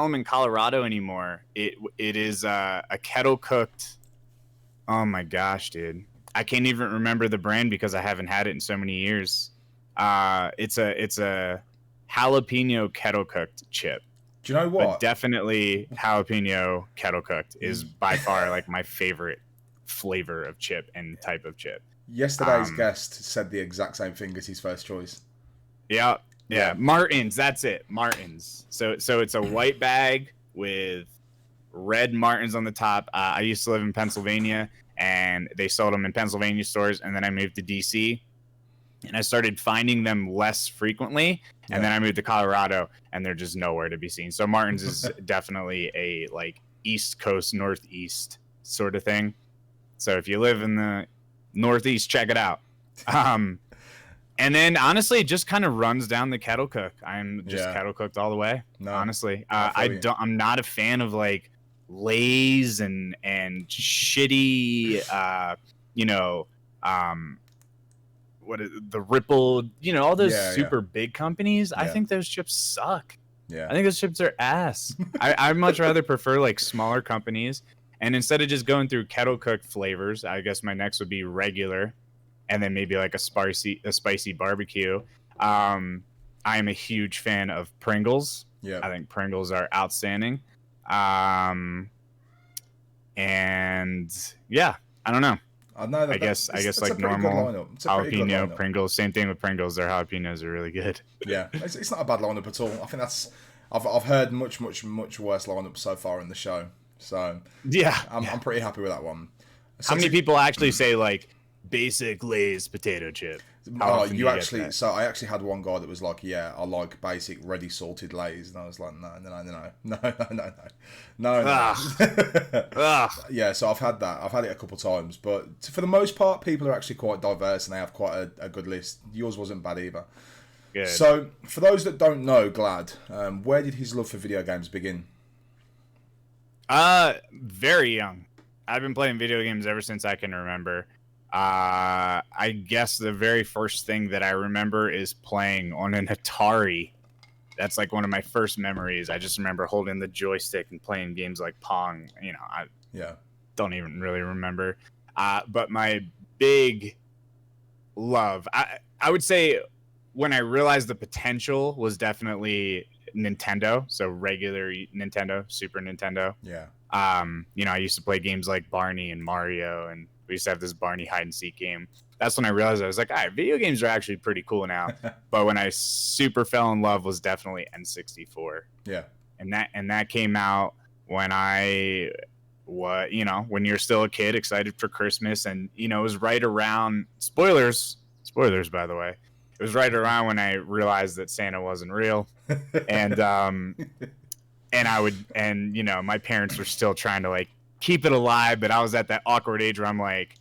them in Colorado anymore. It is a kettle cooked. Oh my gosh, dude! I can't even remember the brand because I haven't had it in so many years. It's a jalapeno kettle cooked chip. Do you know But what? definitely jalapeno kettle cooked is by far like my favorite flavor of chip and type of chip. Yesterday's Um, guest said the exact same thing as his first choice. yeah, yeah, Yeah. Martins. That's it, Martins. So it's a white bag with red Martins on the top. I used to live in Pennsylvania, and they sold them in Pennsylvania stores, and then I moved to DC, and I started finding them less frequently. And Yeah. then I moved to Colorado, and they're just nowhere to be seen. So Martin's is definitely a like East Coast, Northeast sort of thing. So if you live in the Northeast, check it out. And then honestly, it just kind of runs down the kettle cook. I'm just Yeah. kettle cooked all the way. No, Honestly, I feel you. I'm not a fan of like Lay's and shitty, you know, what is the Ripple, all those Yeah, yeah. super big companies. I Yeah. think those chips suck. Yeah. I think those chips are ass. I'd much rather prefer like smaller companies. And instead of just going through kettle cooked flavors, I guess my next would be regular, and then maybe like a spicy barbecue. I am a huge fan of Pringles. Yeah. I think Pringles are outstanding. And yeah, I don't know. I know that. I guess That's like a pretty good normal lineup. It's a pretty good jalapeno lineup. Pringles. Same thing with Pringles. Their jalapenos are really good. Yeah, it's not a bad lineup at all. I think that's. I've heard much worse lineups so far in the show. So Yeah. I'm pretty happy with that one. So How many people actually say like basic Lay's potato chip? How often do you get actually? that? So I actually had one guy that was like, "Yeah, I like basic ready salted Lays," and I was like, "No." Ugh. Yeah, so I've had that. I've had it a couple times, but for the most part, people are actually quite diverse and they have quite a good list. Yours wasn't bad either. Good. So, for those that don't know, Glad, where did his love for video games begin? Very young. I've been playing video games ever since I can remember. I guess the very first thing that I remember is playing on an Atari. That's like one of my first memories. I just remember holding the joystick and playing games like Pong. I Yeah. don't even really remember. But my big love, I would say when I realized the potential was definitely Nintendo. So regular Nintendo, Super Nintendo. Yeah. I used to play games like Barney and Mario, and we used to have this Barney hide and seek game. That's when I realized I was like, all right, video games are actually pretty cool now. But when I super fell in love was definitely N64. Yeah. And that came out when when you're still a kid, excited for Christmas, and it was right around spoilers by the way. It was right around when I realized that Santa wasn't real. And my parents were still trying to like keep it alive, but I was at that awkward age where I'm like,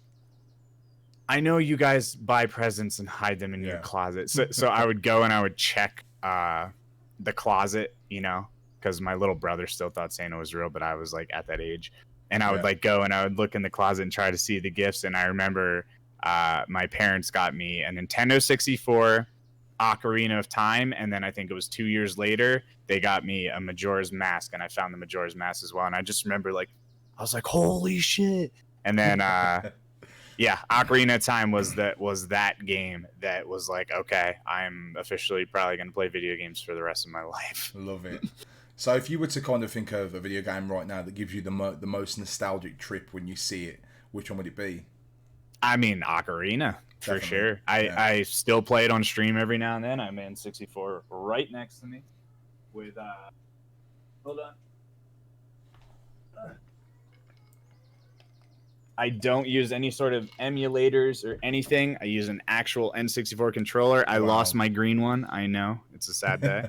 I know you guys buy presents and hide them in your closet. So I would go and I would check the closet, because my little brother still thought Santa was real, but I was like at that age. And I would like go and I would look in the closet and try to see the gifts. And I remember my parents got me a Nintendo 64, Ocarina of Time, and then I think it was 2 years later they got me a Majora's Mask, and I found the Majora's Mask as well. And I just remember I was like, holy shit. And then Ocarina of Time was that game that was like, okay, I'm officially probably going to play video games for the rest of my life. Love it. So if you were to kind of think of a video game right now that gives you the most nostalgic trip when you see it, which one would it be? I mean, Ocarina, for sure. I still play it on stream every now and then. I'm in 64 right next to me with, hold on. I don't use any sort of emulators or anything. I use an actual N64 controller. I lost my green one. I know. It's a sad day.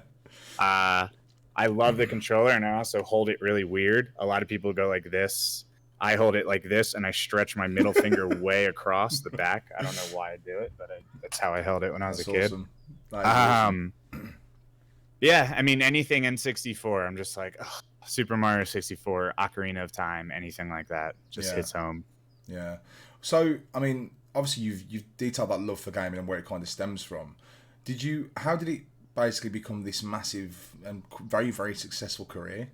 I love the controller, and I also hold it really weird. A lot of people go like this. I hold it like this, and I stretch my middle finger way across the back. I don't know why I do it, but that's how I held it when I was a kid. Awesome. Yeah, I mean, anything N64, I'm just like, ugh, Super Mario 64, Ocarina of Time, anything like that just hits home. Yeah. So, I mean, obviously you've detailed that love for gaming and where it kind of stems from. How did it basically become this massive and very, very successful career?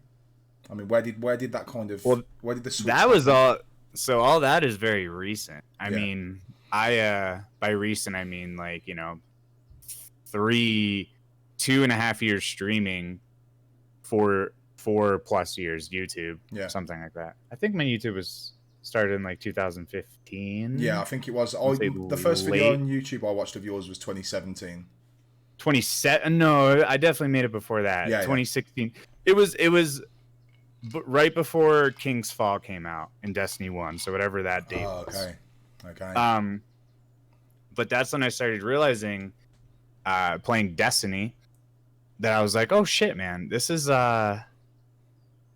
I mean, where did that kind of Well, where did the switch that was happen? all. So all that is very recent. I Yeah, mean, I by recent I mean like, 2.5 years streaming, 4+ years YouTube, yeah, something like that. I think my YouTube was started in like yeah. I 2015. think it was. I would I say the first video late on YouTube I watched of yours was 2017. 27. No, I definitely made it before that. Yeah, yeah. 2016. It was right before King's Fall came out in Destiny 1, so whatever that date Oh, was. okay, okay. Um, but that's when I started realizing, playing Destiny, that I was like, oh shit, man, this is I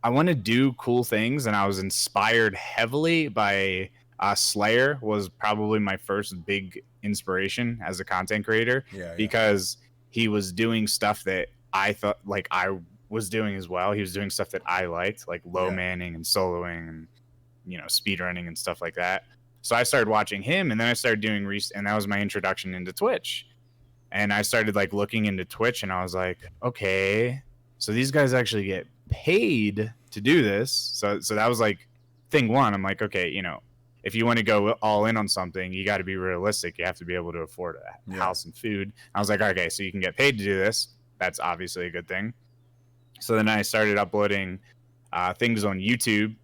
want to do cool things, and I was inspired heavily by Slayer. Was probably my first big inspiration as a content creator, Yeah, yeah, because he was doing stuff that I thought like I was doing as well. He was doing stuff that I liked, like low yeah, manning and soloing and speed running and stuff like that. So I started watching him, and then I started doing and that was my introduction into Twitch. And I started like looking into Twitch, and I was like, okay, so these guys actually get paid to do this. So that was like thing one. I'm like, okay, if you want to go all in on something, you got to be realistic. You have to be able to afford a yeah, house and food. I was like, okay, so you can get paid to do this. That's obviously a good thing. So then I started uploading things on YouTube,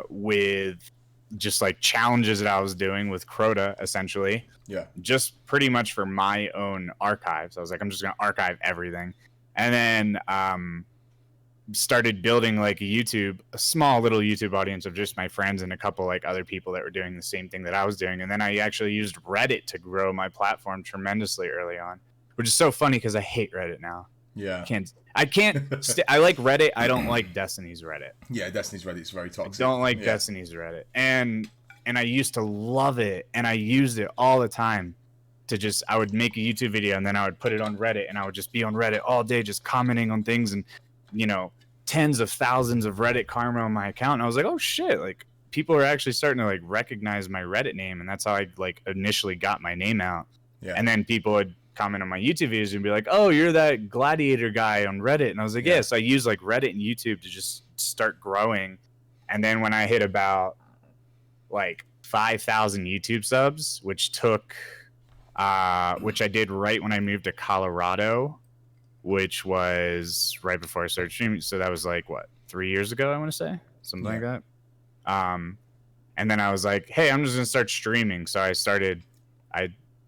with just like challenges that I was doing with Crota, essentially, yeah, just pretty much for my own archives. I was like, I'm just going to archive everything. And then started building like a small little YouTube audience of just my friends and a couple like other people that were doing the same thing that I was doing. And then I actually used Reddit to grow my platform tremendously early on, which is so funny because I hate Reddit now. yeah. I like Reddit. I don't like Destiny's Reddit. Yeah, Destiny's Reddit's very I toxic. don't like Yeah, Destiny's Reddit. And I used to love it, and I used it all the time to just, I would make a YouTube video and then I would put it on Reddit, and I would just be on Reddit all day just commenting on things, and tens of thousands of Reddit karma on my account. And I was like, oh shit, like people are actually starting to like recognize my Reddit name, and that's how I like initially got my name out. yeah, And then people would comment on my YouTube videos and be like, oh, you're that gladiator guy on Reddit. And I was like, yes, I use like Reddit and YouTube to just start growing. And then when I hit about like 5,000 YouTube subs, which I did right when I moved to Colorado, which was right before I started streaming. So that was like, what, 3 years ago, I want to say? Something like that. And then I was like, hey, I'm just going to start streaming. So I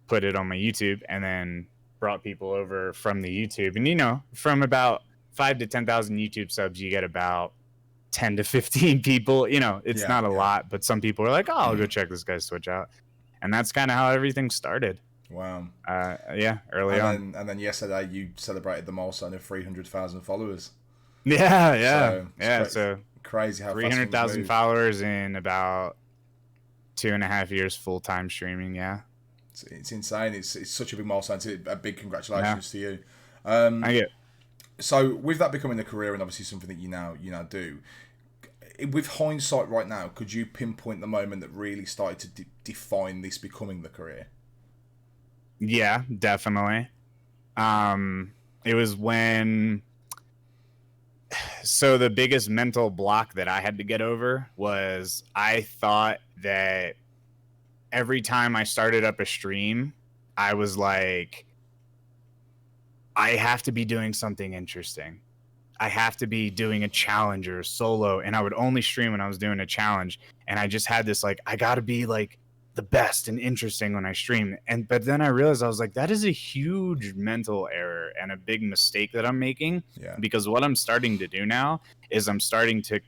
put it on my YouTube, and then brought people over from the YouTube. And, from about 5 to 10,000 YouTube subs, you get about 10 to 15 people. It's not a lot, but some people are like, oh, I'll go check this guy's Twitch out. And that's kind of how everything started. Wow. Early on. And then yesterday you celebrated the milestone of 300,000 followers. Yeah. So crazy how 300,000 followers in about 2.5 years full time streaming. Yeah. It's insane. It's such a big milestone. It's a big congratulations to you. I get. So with that becoming a career, and obviously something that you now do, with hindsight right now, could you pinpoint the moment that really started to define this becoming the career? Yeah, definitely. It was when. So the biggest mental block that I had to get over was I thought that every time I started up a stream, I was like, I have to be doing something interesting. I have to be doing a challenge or a solo. And I would only stream when I was doing a challenge. And I just had this, like, I got to be like the best and interesting when I stream. But then I realized, I was like, that is a huge mental error and a big mistake that I'm making. Yeah. Because what I'm starting to do now is I'm starting to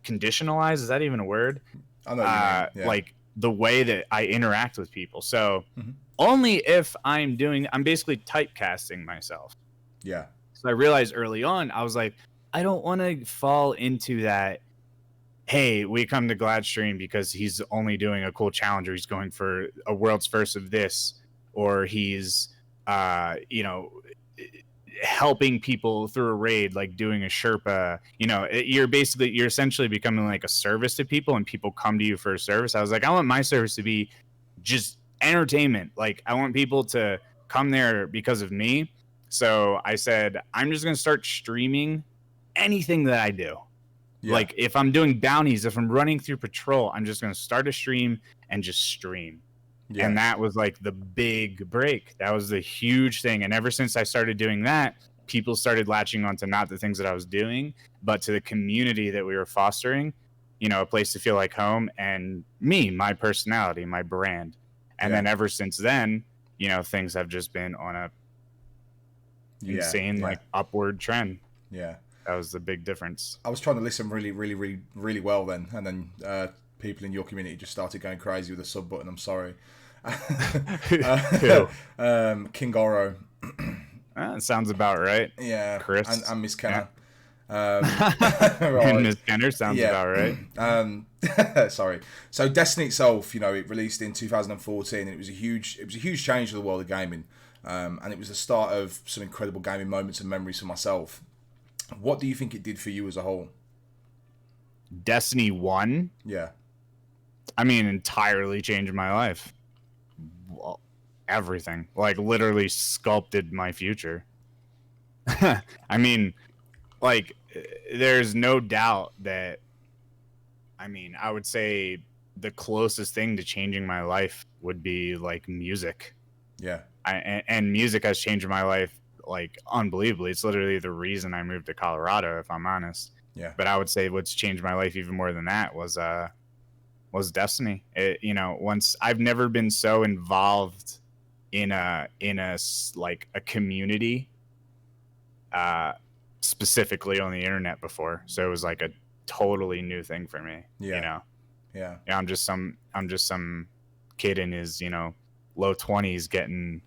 conditionalize. Is that even a word? I know what you mean. Yeah. Like the way that I interact with people. So only if I'm basically typecasting myself. Yeah. So I realized early on, I was like, I don't want to fall into that. Hey, we come to Gladstream because he's only doing a cool challenge, or he's going for a world's first of this, or he's, helping people through a raid, like doing a Sherpa. You're essentially becoming like a service to people, and people come to you for a service. I was like, I want my service to be just entertainment. Like, I want people to come there because of me. So I said, I'm just going to start streaming anything that I do. Yeah. Like if I'm doing bounties, if I'm running through patrol, I'm just going to start a stream and just stream. Yeah. And that was like the big break. That was the huge thing. And ever since I started doing that, people started latching onto not the things that I was doing, but to the community that we were fostering, you know, a place to feel like home, and me, my personality, my brand. And then ever since then, you know, things have just been on a insane like upward trend. Yeah. That was the big difference. I was trying to listen really well then, and then people in your community just started going crazy with the sub button. I'm sorry. King Oro. That sounds about right. Yeah. Chris. And Miss Kenner. Right. And Miss Kenner sounds about right. Sorry. So Destiny itself, you know, it released in 2014, and it was a huge change to the world of gaming. And it was the start of some incredible gaming moments and memories for myself. What do you think it did for you as a whole? Destiny 1? Yeah. I mean, entirely changed my life. Well, everything. Like, literally sculpted my future. I mean, like, there's no doubt that, I mean, I would say the closest thing to changing my life would be, like, music. Yeah. And music has changed my life, like, unbelievably. It's literally the reason I moved to Colorado, if I'm honest. Yeah. But I would say what's changed my life even more than that was Destiny. You know, once I've never been so involved in a like a community, specifically on the internet before. So it was like a totally new thing for me. Yeah. You know. Yeah. Yeah. I'm just some kid in his, you know, low 20s getting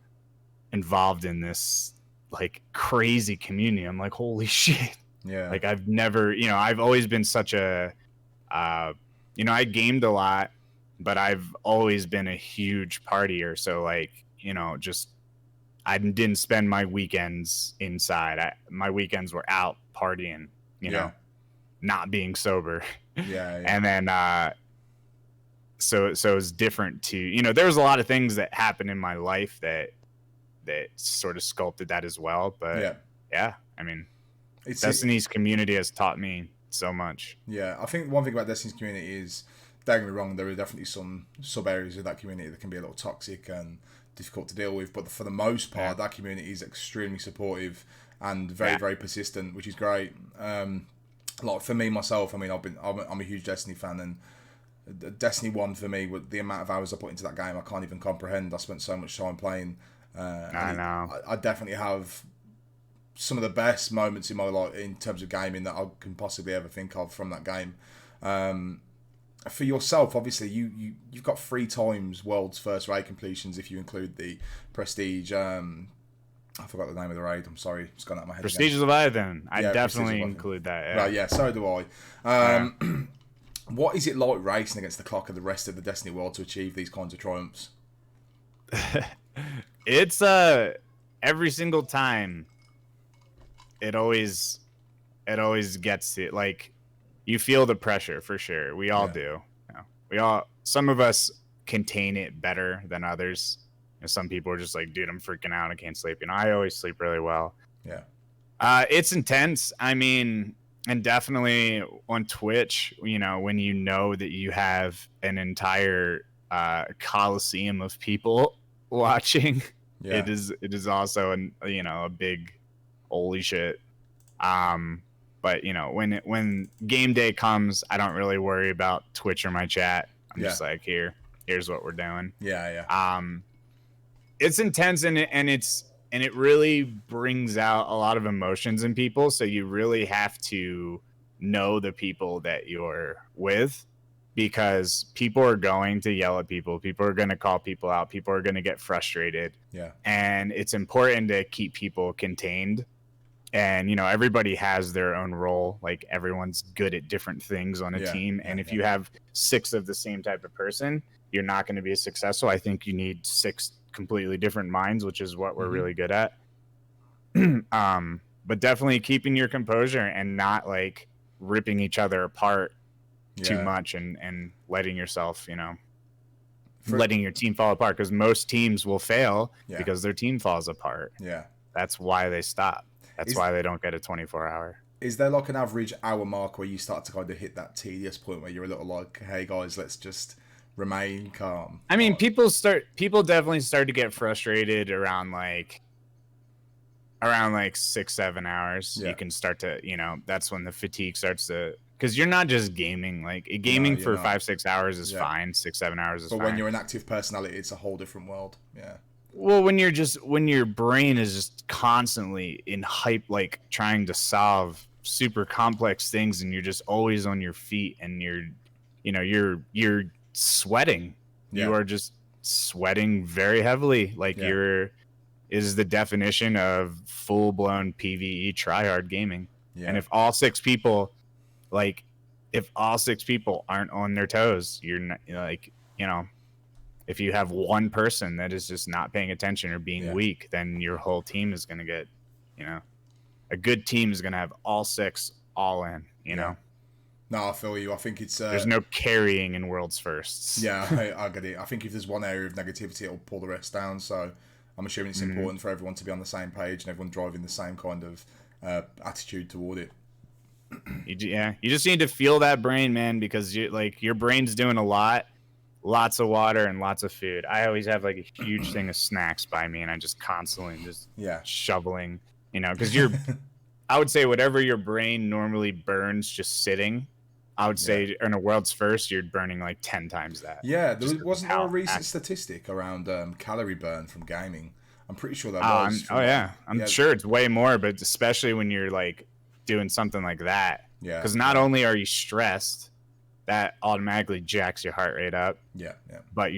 involved in this like crazy community. I'm like, holy shit. Yeah. Like I've never, you know, I've always been such a, you know, I gamed a lot, but I've always been a huge partier. So like, you know, just, I didn't spend my weekends inside. My weekends were out partying, you know, not being sober. Yeah. And then, so it's different to, you know, there was a lot of things that happened in my life that sort of sculpted that as well. But yeah, I mean, Destiny's community has taught me so much. Yeah, I think one thing about Destiny's community is, don't get me wrong, there are definitely some sub areas of that community that can be a little toxic and difficult to deal with. But for the most part, that community is extremely supportive and very persistent, which is great. Like for me myself, I mean, I'm a huge Destiny fan, and Destiny 1 for me, with the amount of hours I put into that game, I can't even comprehend. I spent so much time playing. I know. I definitely have some of the best moments in my life in terms of gaming that I can possibly ever think of from that game. For yourself, obviously, you've got 3 times world's first raid completions if you include the Prestige. I forgot the name of the raid. I'm sorry, it's gone out of my head. Prestige Leviathan. I definitely include that. Yeah. Right, yeah. So do I. What is it like racing against the clock of the rest of the Destiny world to achieve these kinds of triumphs? It's every single time. It always gets it. Like, you feel the pressure for sure. We all do. You know, some of us contain it better than others. You know, some people are just like, dude, I'm freaking out. I can't sleep. You know, I always sleep really well. Yeah. It's intense. I mean, and definitely on Twitch, you know, when you know that you have an entire coliseum of people watching, it is also a big holy shit. But you know, when game day comes, I don't really worry about Twitch or my chat. I'm just like, here's what we're doing. It's intense, and it really brings out a lot of emotions in people. So you really have to know the people that you're with, because people are going to yell at people. People are going to call people out. People are going to get frustrated. And it's important to keep people contained. And, you know, everybody has their own role. Like, everyone's good at different things on a team. And if you have 6 of the same type of person, you're not going to be successful. I think you need 6 completely different minds, which is what we're really good at. But definitely keeping your composure and not, like, ripping each other apart too much and letting yourself, you know, letting your team fall apart, because most teams will fail because their team falls apart. Yeah. That's why they stop. That's why they don't get a 24-hour. Is there like an average hour mark where you start to kind of hit that tedious point where you're a little like, hey guys, let's just remain calm? I mean, people definitely start to get frustrated around like 6-7 hours. You can start to, that's when the fatigue starts to, because you're not just gaming. Like gaming for 5-6 hours is fine. 6-7 hours is fine. But when you're an active personality, it's a whole different world. Yeah. Well, when your brain is just constantly in hype, like trying to solve super complex things, and you're just always on your feet, and you're sweating. You are just sweating very heavily. Like is the definition of full-blown PvE tryhard gaming. And if all six people aren't on their toes, you're not, if you have one person that is just not paying attention or being weak, then your whole team is going to get, a good team is going to have all six all in, know? No, I feel you. I think it's... there's no carrying in world's firsts. Yeah, I get it. I think if there's one area of negativity, it'll pull the rest down. So I'm assuming it's important for everyone to be on the same page and everyone driving the same kind of attitude toward it. You just need to feel that brain, man, because your brain's doing a lot. Lots of water and lots of food. I always have like a huge thing of snacks by me, and I just constantly shoveling, because I would say whatever your brain normally burns just sitting, I would say in a world's first, you're burning like 10 times that. Yeah, wasn't there a recent statistic around calorie burn from gaming? I'm pretty sure that was. I'm sure it's way more, but especially when you're like doing something like that. Yeah. Because not only are you stressed, that automatically jacks your heart rate up. Yeah. But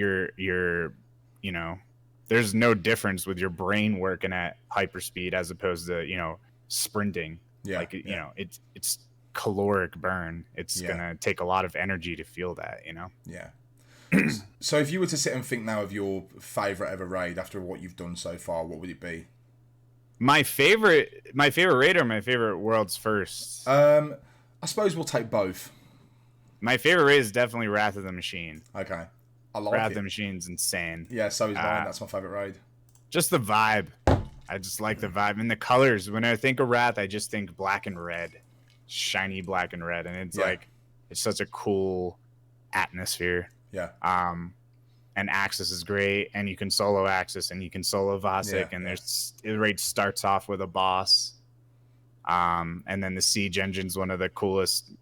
there's no difference with your brain working at hyperspeed as opposed to, sprinting. Yeah. It's caloric burn. It's gonna take a lot of energy to feel that, Yeah. So if you were to sit and think now of your favorite ever raid after what you've done so far, what would it be? My favorite raid or my favorite world's first? I suppose we'll take both. My favorite raid is definitely Wrath of the Machine. Okay. I like Wrath of the Machine's insane. Yeah, so is mine. That's my favorite raid. Just the vibe. I just like the vibe. And the colors. When I think of Wrath, I just think black and red. Shiny black and red. And it's it's such a cool atmosphere. Yeah. And Axis is great. And you can solo Axis and you can solo Vasek. And the raid starts off with a boss. And then the Siege Engine's one of the coolest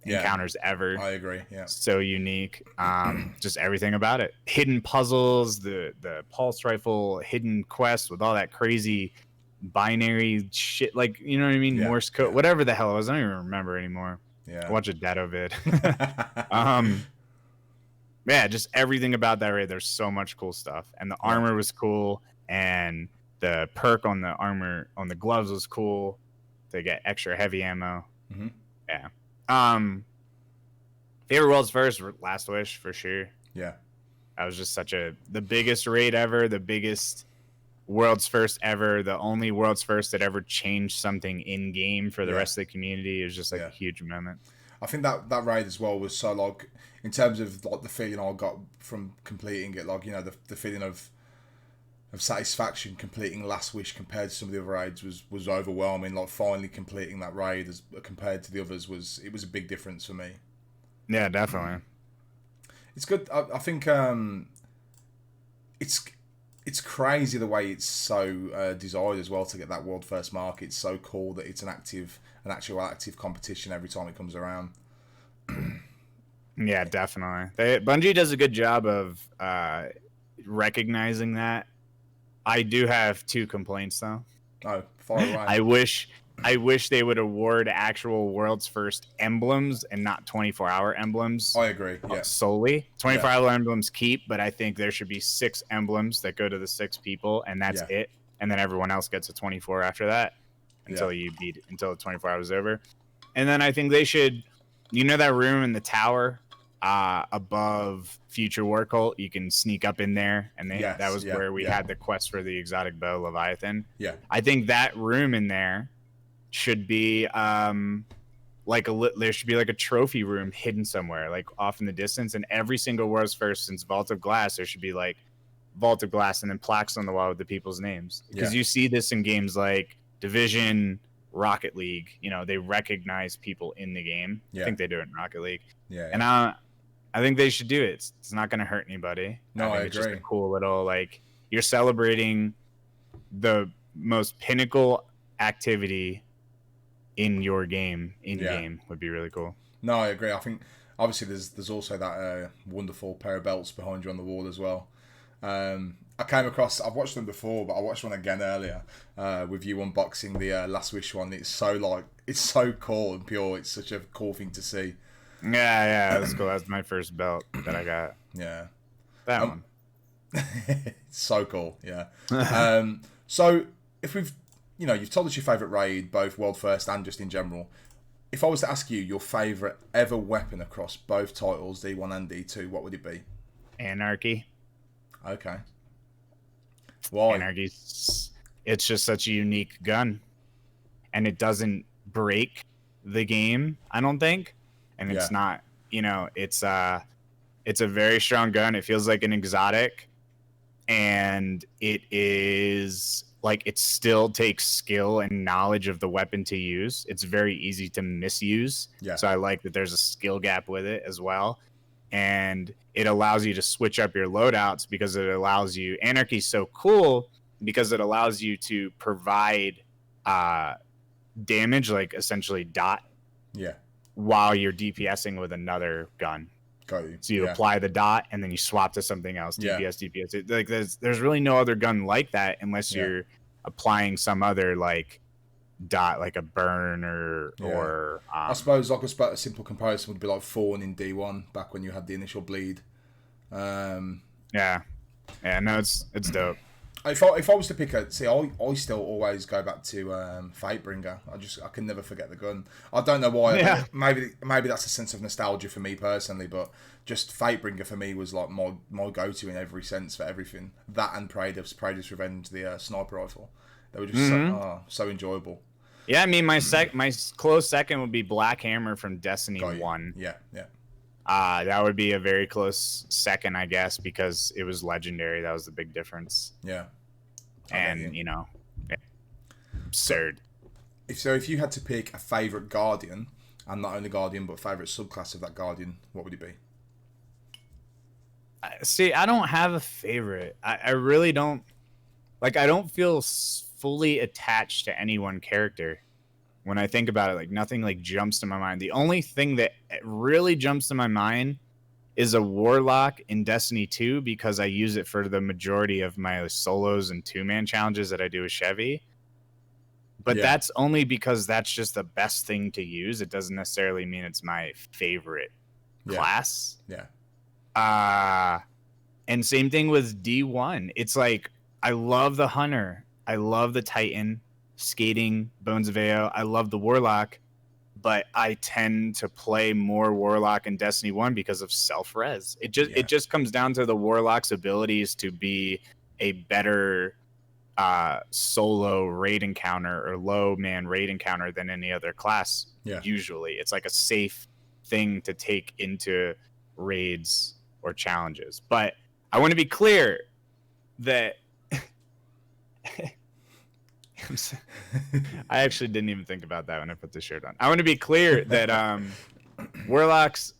encounters ever. I agree. Yeah. So unique. Just everything about it. Hidden puzzles, the pulse rifle, hidden quests with all that crazy binary shit. Like, you know what I mean? Yeah. Morse code, whatever the hell it was. I don't even remember anymore. Yeah. I watch a Dado vid. Just everything about that raid. There's so much cool stuff. And the armor was cool. And the perk on the armor, on the gloves was cool. They get extra heavy ammo. Mm-hmm. Yeah. Favorite world's first, Last Wish for sure. Yeah. That was just the biggest raid ever, the biggest world's first ever, the only world's first that ever changed something in game for the rest of the community. It was just like a huge moment. I think that raid as well was so like, in terms of like the feeling I got from completing it, like, the feeling of satisfaction completing Last Wish compared to some of the other raids was overwhelming. Like finally completing that raid as compared to the others was a big difference for me. Yeah, definitely. It's good. I think it's crazy the way it's so desired as well to get that world first mark. It's so cool that it's an actual active competition every time it comes around. Yeah, definitely. Bungie does a good job of recognizing that. I do have 2 complaints though. Oh, far away. I wish they would award actual world's first emblems and not 24-hour emblems. I agree. Yeah. Solely 24-hour emblems keep, but I think there should be 6 emblems that go to the 6 people, and that's it. And then everyone else gets a 24 after that until the 24 hours is over. And then I think they should, that room in the tower above Future War Cult, you can sneak up in there, and that was where we had the quest for the exotic bow Leviathan. Yeah. I think that room in there should be like there should be like a trophy room hidden somewhere, like off in the distance. And every single World's First since Vault of Glass, there should be like Vault of Glass and then plaques on the wall with the people's names. Because you see this in games like Division, Rocket League. You know, they recognize people in the game. I think they do it in Rocket League. And I think they should do it. It's not going to hurt anybody. No, I agree. It's just a cool little, like, you're celebrating the most pinnacle activity in your game, game would be really cool. No, I agree. I think obviously there's also that wonderful pair of belts behind you on the wall as well. I came across, I've watched them before, but I watched one again earlier with you unboxing the Last Wish one. It's so cool and pure. It's such a cool thing to see. Yeah, that's cool. That's my first belt that I got. Yeah, that one. It's so cool. Yeah. So if you've told us your favourite raid, both World First and just in general. If I was to ask you your favourite ever weapon across both titles, D1 and D2, what would it be? Anarchy. Okay. Why? Anarchy. It's just such a unique gun, and it doesn't break the game, I don't think. And it's not, it's a very strong gun. It feels like an exotic, and it is like, it still takes skill and knowledge of the weapon to use. It's very easy to misuse. Yeah. So I like that there's a skill gap with it as well. And it allows you to switch up your loadouts because it allows you, Anarchy's so cool because it allows you to provide damage, like essentially dot. Yeah. While you're DPSing with another gun. Got you. So you apply the dot and then you swap to something else. DPS. There's really no other gun like that unless you're applying some other like dot, like a burn or I suppose like a simple comparison would be like Fawn in D1 back when you had the initial bleed. No, it's dope. If I was to pick I still always go back to Fatebringer. I can never forget the gun. I don't know why. Yeah. Maybe that's a sense of nostalgia for me personally, but just Fatebringer for me was like my go-to in every sense for everything. That and Praedyth's Revenge, the sniper rifle. They were just so enjoyable. Yeah, I mean my close second would be Black Hammer from Destiny 1. Yeah. That would be a very close second, I guess, because it was legendary. That was the big difference. Yeah. And, absurd. If you had to pick a favourite Guardian, and not only Guardian, but favourite subclass of that Guardian, what would it be? See, I don't have a favorite. I really don't. Like, I don't feel fully attached to any one character. When I think about it, like, nothing like jumps to my mind. The only thing that really jumps to my mind is a Warlock in Destiny 2 because I use it for the majority of my solos and two-man challenges that I do with Chevy. But that's only because that's just the best thing to use. It doesn't necessarily mean it's my favorite class. Yeah. And same thing with D1. It's like, I love the Hunter. I love the Titan. Skating, Bones of Ao. I love the Warlock, but I tend to play more Warlock in Destiny 1 because of self-res. It just comes down to the Warlock's abilities to be a better solo raid encounter or low man raid encounter than any other class. Usually it's like a safe thing to take into raids or challenges. But I want to be clear that I actually didn't even think about that when I put the shirt on. I want to be clear that Warlocks,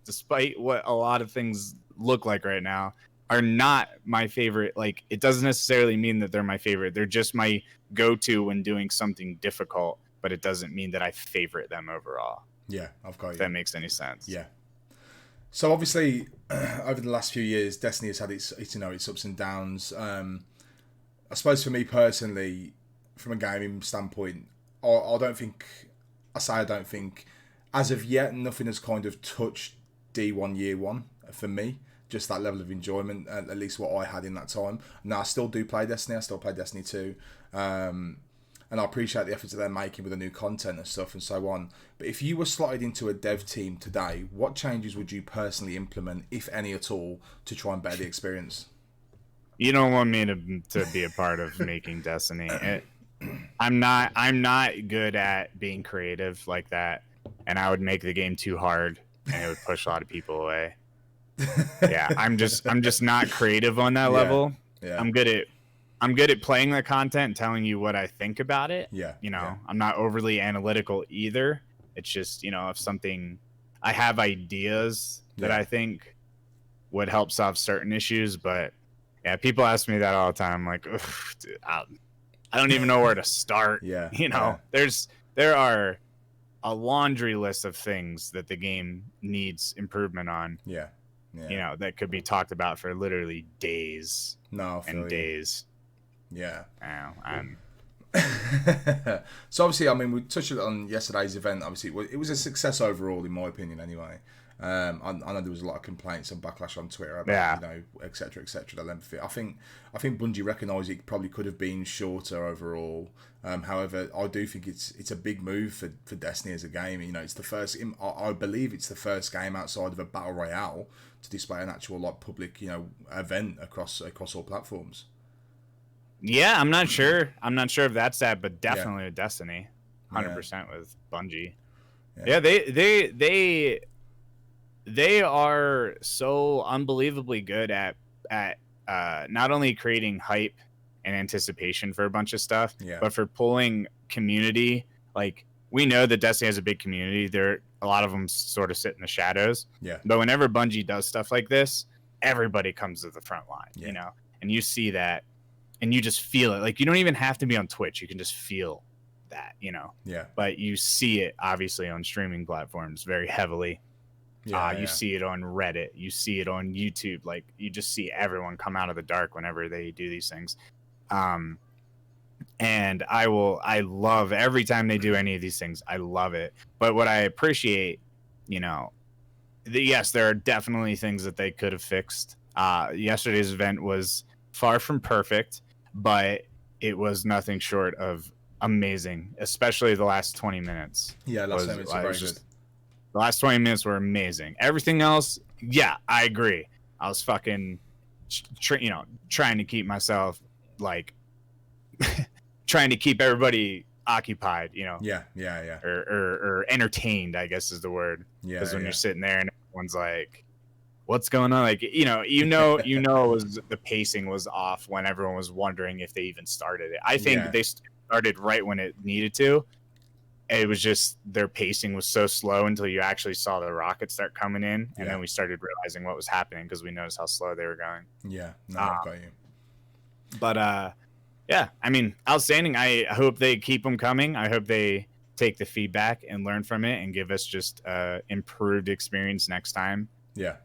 despite what a lot of things look like right now, are not my favorite. Like, it doesn't necessarily mean that they're my favorite. They're just my go-to when doing something difficult, but it doesn't mean that I favorite them overall. Yeah, I've got you. If that makes any sense. Yeah. So obviously, over the last few years, Destiny has had its ups and downs. I suppose for me personally, from a gaming standpoint, I don't think, as of yet, nothing has kind of touched D1 Year 1 for me. Just that level of enjoyment, at least what I had in that time. Now, I still do play Destiny. I still play Destiny 2. And I appreciate the efforts that they're making with the new content and stuff and so on. But if you were slotted into a dev team today, what changes would you personally implement, if any at all, to try and better the experience? You don't want me to be a part of making Destiny. I'm not good at being creative like that. and I would make the game too hard, and it would push a lot of people away. Yeah, I'm just not creative on that level. Yeah. I'm good at playing the content and telling you what I think about it. Yeah. You know, I'm not overly analytical either. It's just, you know, if something, I have ideas that I think would help solve certain issues, but yeah, people ask me that all the time. I'm like, dude, I don't even know where to start. You know, there are a laundry list of things that the game needs improvement on. Yeah. You know, that could be talked about for literally days and days. Yeah. So obviously, I mean, we touched on yesterday's event. Obviously, it was a success overall, in my opinion, anyway. I know there was a lot of complaints and backlash on Twitter about, you know, etc. The length of it. I think Bungie recognised it probably could have been shorter overall. However, I do think it's a big move for Destiny as a game. You know, it's the first. I believe it's the first game outside of a battle royale to display an actual like public, you know, event across all platforms. Yeah, I'm not sure if that's that, but definitely with Destiny, 100% with Bungie. Yeah, they are so unbelievably good at not only creating hype and anticipation for a bunch of stuff, but for pulling community. Like, we know that Destiny has a big community. A lot of them sort of sit in the shadows. But whenever Bungie does stuff like this, everybody comes to the front line, you know, and you see that. And you just feel it. Like, you don't even have to be on Twitch. You can just feel that, you know. But you see it, obviously, on streaming platforms very heavily. You see it on Reddit. You see it on YouTube. Like, you just see everyone come out of the dark whenever they do these things. And I love every time they do any of these things. I love it. But what I appreciate, you know, yes, there are definitely things that they could have fixed. Yesterday's event was far from perfect, but it was nothing short of amazing, especially the last 20 minutes. Yeah, last 20 minutes were very good. The last 20 minutes were amazing. Everything else, yeah, I agree. I was fucking, you know, trying to keep myself, like, trying to keep everybody occupied, you know. Or entertained, I guess is the word. Because when you're sitting there and everyone's like, what's going on? Like, you know, it was the pacing was off when everyone was wondering if they even started it. I think they started right when it needed to. It was just their pacing was so slow until you actually saw the rockets start coming in, and then we started realizing what was happening because we noticed how slow they were going. I've got you. But yeah, I mean, outstanding. I hope they keep them coming. I hope they take the feedback and learn from it and give us just improved experience next time.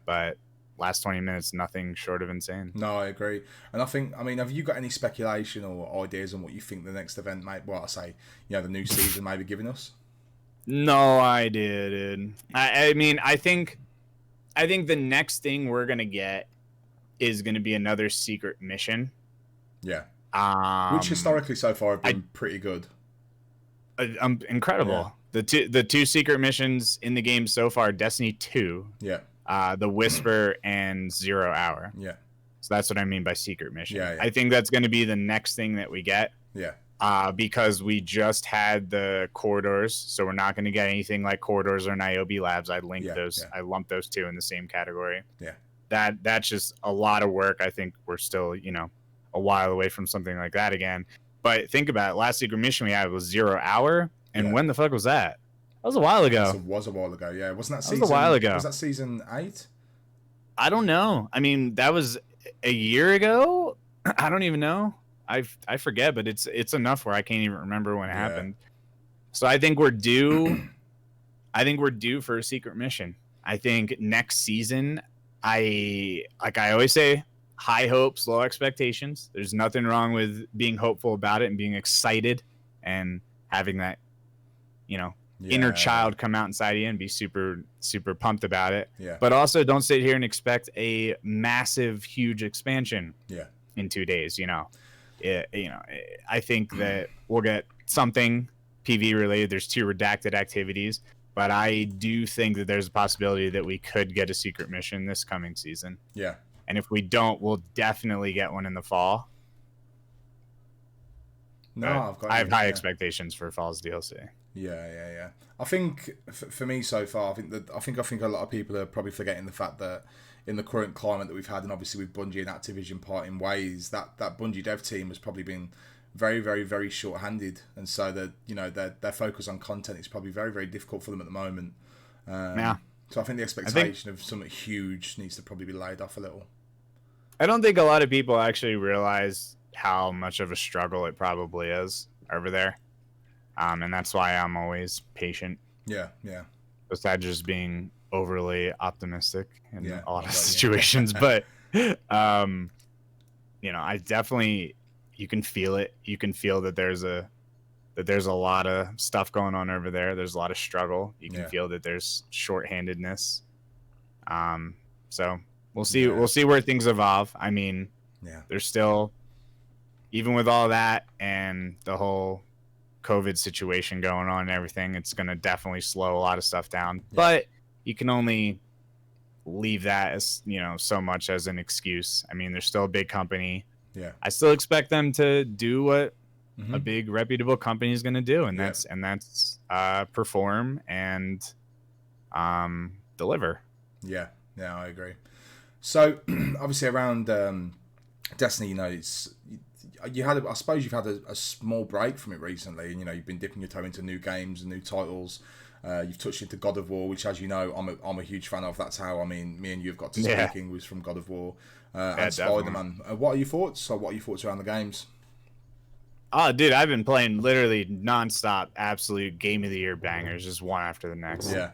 But last 20 minutes, nothing short of insane. No, I agree. And I mean, have you got any speculation or ideas on what you think the next event might, the new season may be giving us? No idea, dude. I mean, I think the next thing we're going to get is going to be another secret mission. Which historically so far have been pretty good. Incredible. The two secret missions in the game so far, Destiny 2. The Whisper and 0 Hour. So that's what I mean by secret mission. I think that's going to be the next thing that we get. Because we just had the corridors, so we're not going to get anything like corridors or Niobe Labs. I lumped those two in the same category. That's just a lot of work. I think we're still, you know, a while away from something like that again. But think about it. Last secret mission we had was 0 Hour, and when the fuck was that? That was a while ago. It was a while ago, yeah. Wasn't that season? That was a while ago. Was that season 8? I don't know. I mean, that was a year ago. I don't even know. I forget, but it's enough where I can't even remember when it happened. So I think we're due. I think we're due for a secret mission. I think next season, I always say, high hopes, low expectations. There's nothing wrong with being hopeful about it and being excited and having that, you know, inner child come out inside you and be super, super pumped about it. But also don't sit here and expect a massive, huge expansion in 2 days, you know. I think that we'll get something PV related. There's 2 redacted activities, but I do think that there's a possibility that we could get a secret mission this coming season. And if we don't, we'll definitely get one in the fall. I have high expectations for Fall's DLC. Yeah. I think for me so far, I think a lot of people are probably forgetting the fact that in the current climate that we've had, and obviously with Bungie and Activision parting ways, that Bungie dev team has probably been very, very, very short-handed, and so that their focus on content is probably very, very difficult for them at the moment. Yeah. So I think the expectation of something huge needs to probably be laid off a little. I don't think a lot of people actually realize how much of a struggle it probably is over there. And that's why I'm always patient. Yeah. Besides just being overly optimistic in a lot of situations. But, I definitely, you can feel it. You can feel that there's a lot of stuff going on over there. There's a lot of struggle. You can feel that there's shorthandedness. So we'll see. We'll see where things evolve. I mean, there's still, even with all that and the whole COVID situation going on and everything, it's going to definitely slow a lot of stuff down. But you can only leave that as, so much as an excuse. I mean, they're still a big company. Yeah. I still expect them to do what a big reputable company is going to do, and that's perform and deliver. Yeah, I agree. So obviously around Destiny, it's I suppose you've had a small break from it recently, and you've been dipping your toe into new games and new titles. You've touched into God of War, which, as you know, I'm a huge fan of. That's how me and you have got to speaking, was from God of War and Spider-Man. What are your thoughts? So what are your thoughts around the games? Oh, dude, I've been playing literally nonstop, absolute game of the year bangers, just one after the next. Yeah.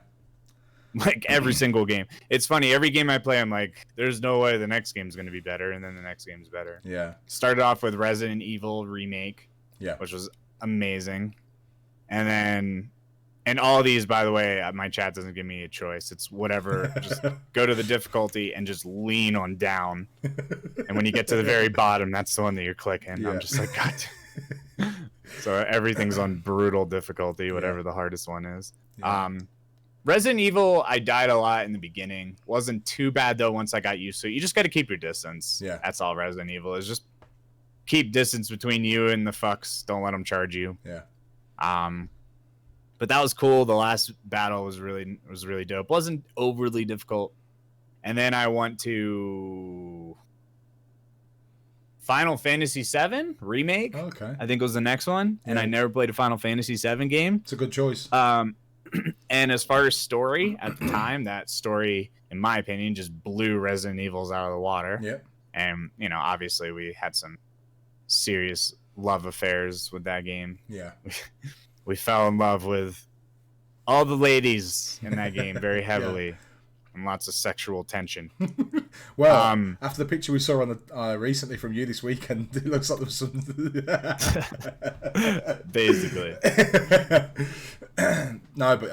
Like every single game. It's funny, every game I play, I'm like, there's no way the next game's going to be better, and then the next game's better. Yeah. Started off with Resident Evil Remake, which was amazing. And all these, by the way, my chat doesn't give me a choice. It's whatever. Just go to the difficulty and just lean on down. And when you get to the very bottom, that's the one that you're clicking. Yeah. I'm just like, God. So everything's on brutal difficulty, whatever the hardest one is. Yeah. Resident Evil, I died a lot in the beginning. Wasn't too bad, though, once I got used to it. You just got to keep your distance. Yeah. That's all Resident Evil is. Just keep distance between you and the fucks. Don't let them charge you. Yeah. But that was cool. The last battle was really dope. Wasn't overly difficult. And then I went to Final Fantasy VII Remake. Okay. I think was the next one. Yeah. And I never played a Final Fantasy VII game. It's a good choice. And as far as story, at the time, that story, in my opinion, just blew Resident Evils out of the water. Yep. And, obviously we had some serious love affairs with that game. Yeah. We fell in love with all the ladies in that game very heavily. And lots of sexual tension. Well, after the picture we saw on the recently from you this weekend, it looks like there was some. Basically. No, but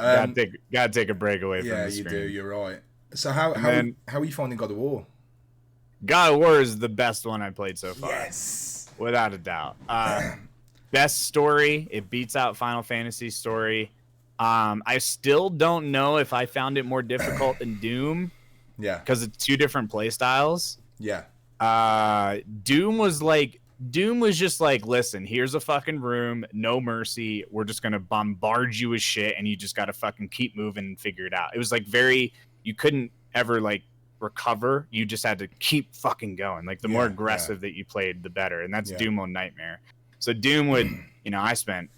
gotta take a break away from the screen. Yeah, you do. You're right. So how are you finding God of War? God of War is the best one I played so far. Yes, without a doubt. Best story. It beats out Final Fantasy story. I still don't know if I found it more difficult than Doom. Yeah. Because it's two different play styles. Yeah. Doom was just like, listen, here's a fucking room, no mercy. We're just gonna bombard you with shit, and you just gotta fucking keep moving and figure it out. It was like you couldn't ever like recover. You just had to keep fucking going. Like the more aggressive that you played, the better. And that's Doom on Nightmare. So Doom would, I spent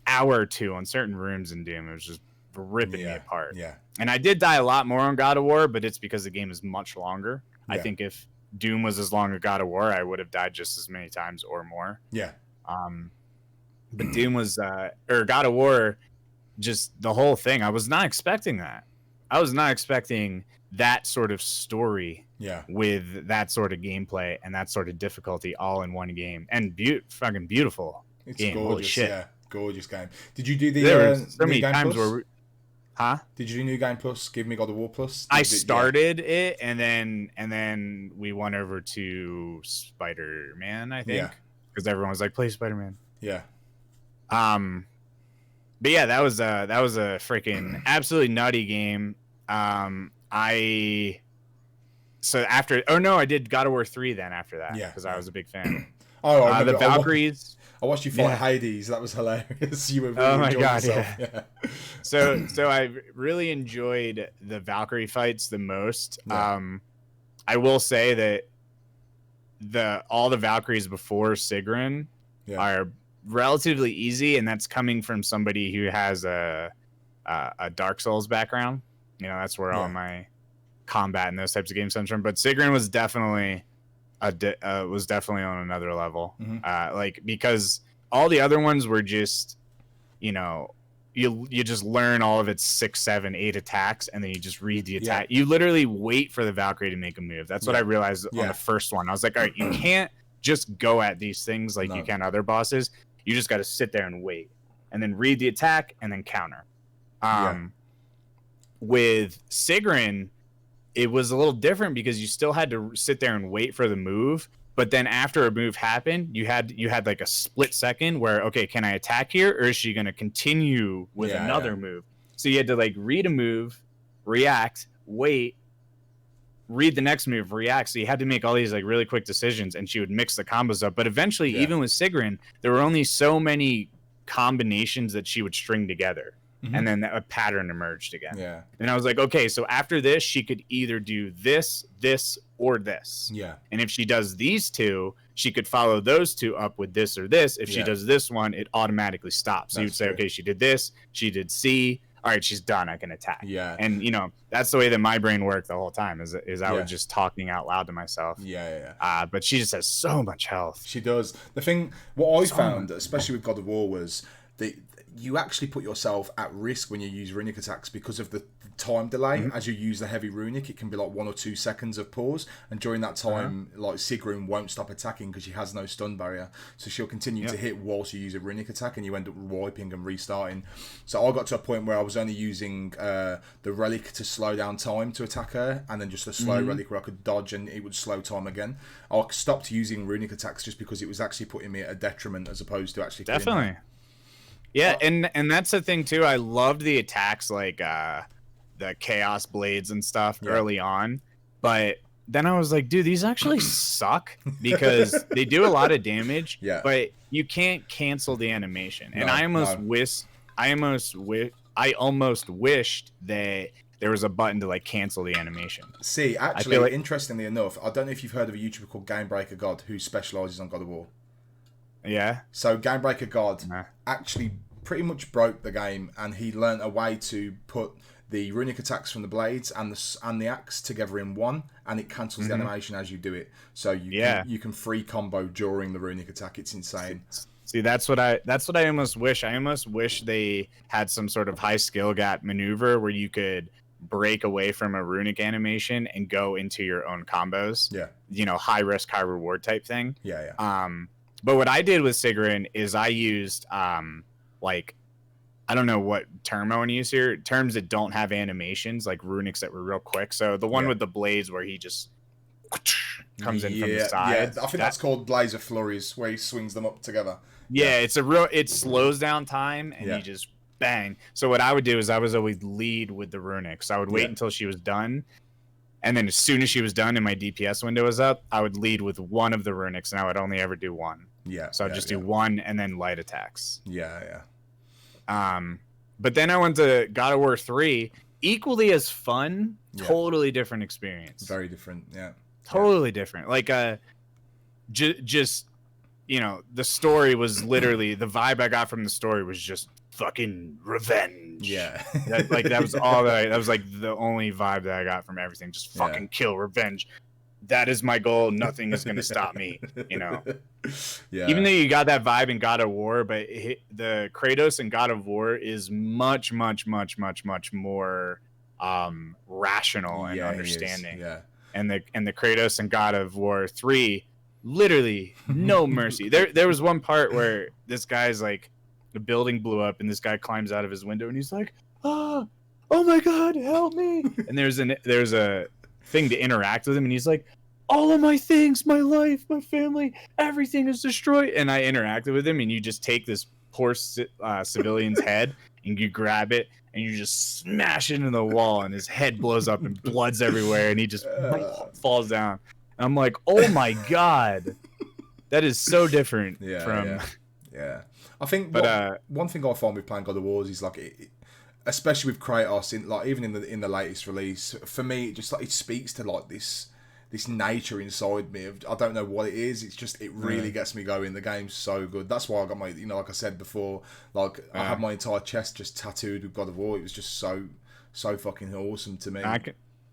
hour or two on certain rooms in Doom. It was just ripping me apart. Yeah. And I did die a lot more on God of War, but it's because the game is much longer. Yeah. I think if Doom was as long as God of War, I would have died just as many times or more. Yeah. But Doom was, or God of War, just the whole thing. I was not expecting that. I was not expecting that sort of story with that sort of gameplay and that sort of difficulty all in one game. And fucking beautiful. It's game. gorgeous. Holy shit. Yeah. Gorgeous game. Did you do the there were so many Game times Plus? Huh? Did you do New Game Plus? Give me God of War Plus? I started it and then we went over to Spider-Man, I think. Because everyone was like, play Spider-Man. Yeah. But yeah, that was a freaking absolutely nutty game. I did God of War 3 then after that. Yeah. Because I was a big fan. I remember, the Valkyries. I watched you fight Hades. That was hilarious. You were really oh my enjoying god, yourself. yeah. So I really enjoyed the Valkyrie fights the most. Yeah. I will say that all the Valkyries before Sigrun are relatively easy, and that's coming from somebody who has a Dark Souls background. You know, that's where all my combat and those types of games comes from. But Sigrun was definitely on another level. Like, because all the other ones were just, you know, you just learn all of its 6, 7, 8 attacks, and then you just read the attack. You literally wait for the Valkyrie to make a move. That's what I realized on the first one. I was like, all right, you can't just go at these things like you can other bosses. You just got to sit there and wait, and then read the attack, and then counter. With Sigrun, it was a little different because you still had to sit there and wait for the move. But then after a move happened, you had like a split second where, okay, can I attack here, or is she going to continue with another move? So you had to like read a move, react, wait, read the next move, react. So you had to make all these like really quick decisions, and she would mix the combos up. But eventually, even with Sigrun, there were only so many combinations that she would string together. And then a pattern emerged again. And I was like, okay, so after this, she could either do this, this, or this. And if she does these two, she could follow those two up with this or this. If she does this one, it automatically stops. So you'd say, okay, she did this, she did C. All right, she's done. I can attack. And, you know, that's the way that my brain worked the whole time is I was just talking out loud to myself. But she just has so much health. She does. The thing, what I found, especially with God of War, was you actually put yourself at risk when you use runic attacks because of the time delay. As you use the heavy runic, it can be like 1 or 2 seconds of pause, and during that time, like Sigrun won't stop attacking because she has no stun barrier, so she'll continue to hit whilst you use a runic attack, and you end up wiping and restarting. So I got to a point where I was only using the relic to slow down time to attack her, and then just a slow relic where I could dodge and it would slow time again. I stopped using runic attacks just because it was actually putting me at a detriment as opposed to actually definitely. Yeah, and that's the thing too. I loved the attacks like the Chaos Blades and stuff early on, but then I was like, dude, these actually suck because they do a lot of damage, but you can't cancel the animation. And I almost wished that there was a button to like cancel the animation. See, actually, interestingly enough, I don't know if you've heard of a YouTuber called Gamebreaker God who specializes on God of War. Yeah. So Gamebreaker God actually pretty much broke the game, and he learnt a way to put the runic attacks from the blades and the axe together in one, and it cancels the animation as you do it. So you can free combo during the runic attack. It's insane. See, that's what I almost wish. I almost wish they had some sort of high skill gap maneuver where you could break away from a runic animation and go into your own combos. You know, high risk, high reward type thing. But what I did with Sigrun is I used like, I don't know what term I want to use here. Terms that don't have animations, like runics that were real quick. So the one with the blades where he just comes in from the side. I think that's called Blaze of Flurries, where he swings them up together. It slows down time, and you just bang. So what I would do is I was always lead with the runics. I would wait until she was done. And then as soon as she was done and my DPS window was up, I would lead with one of the runics, and I would only ever do one. So I'd just do one and then light attacks. But then I went to God of War 3, equally as fun, totally different experience. Very different, Totally different. Like, just, you know, the story was literally, the vibe I got from the story was just fucking revenge. That was all that was like the only vibe that I got from everything. Just fucking kill, revenge. That is my goal. Nothing is going to stop me, you know? Even though you got that vibe in God of War, but the Kratos in God of War is much, much, much, much, much more rational and understanding. And the Kratos in God of War 3, literally no mercy. There was one part where this guy's like, the building blew up and this guy climbs out of his window and he's like, oh my God, help me. And there's a thing to interact with him, and he's like, all of my things, my life, my family, everything is destroyed. And I interacted with him, and you just take this poor civilian's head and you grab it and you just smash it into the wall, and his head blows up and blood's everywhere, and he just falls down. And I'm like, oh my God, that is so different from Yeah, I think But one thing I find with playing God of War is like, especially with Kratos, in like even in the latest release, for me, it just like it speaks to like this nature inside me. I don't know what it is. It's just it really gets me going. The game's so good. That's why I got my like I said before, like I had my entire chest just tattooed with God of War. It was just so fucking awesome to me.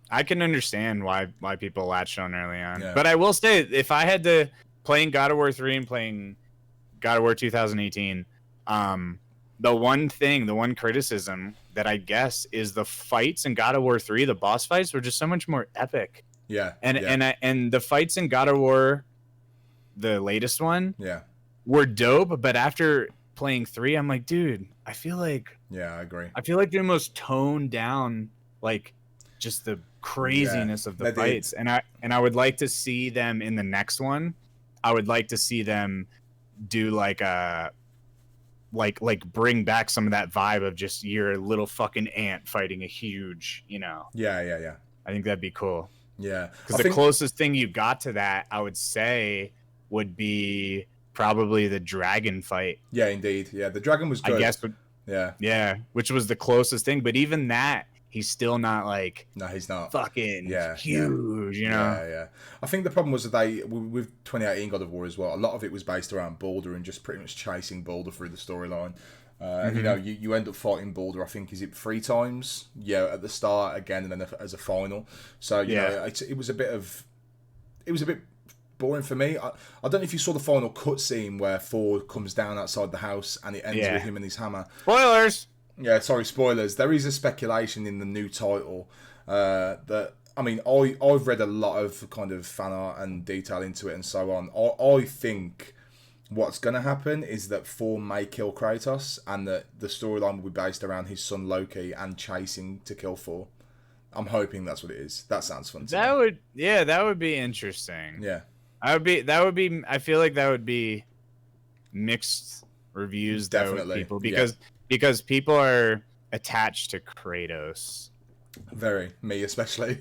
I can understand why people latched on early on. Yeah. But I will say, if I had to playing God of War 3 and playing God of War 2018, the one criticism that I guess is the fights in God of War 3, the boss fights were just so much more epic. Yeah. And the fights in God of War, the latest one, yeah, were dope. But after playing 3, I'm like, dude, I feel like I agree. I feel like they're almost toned down, like just the craziness of the fights. And I would like to see them in the next one. I would like to see them do like a like bring back some of that vibe of just you're a little fucking ant fighting a huge, Yeah. I think that'd be cool. Yeah, because the closest thing you got to that, I would say, would be probably the dragon fight. Yeah, indeed. Yeah, the dragon was good. I guess. Yeah, which was the closest thing. But even that, he's still not like. No, he's not fucking huge. You know. Yeah. I think the problem was that with 2018 God of War as well. A lot of it was based around Baldur and just pretty much chasing Baldur through the storyline. You end up fighting Baldur, I think, is it 3 times? Yeah, at the start again, and then as a final. So you know, it was a bit boring for me. I don't know if you saw the final cutscene where Thor comes down outside the house and it ends with him and his hammer. Spoilers. Yeah, sorry, spoilers. There is a speculation in the new title that. I mean, I've read a lot of kind of fan art and detail into it and so on. I think what's going to happen is that Thor may kill Kratos and that the storyline will be based around his son Loki and chasing to kill Thor. I'm hoping that's what it is. That sounds fun to me. That would be interesting. Yeah. I feel like that would be mixed reviews though with people because people are attached to Kratos. Very, me especially.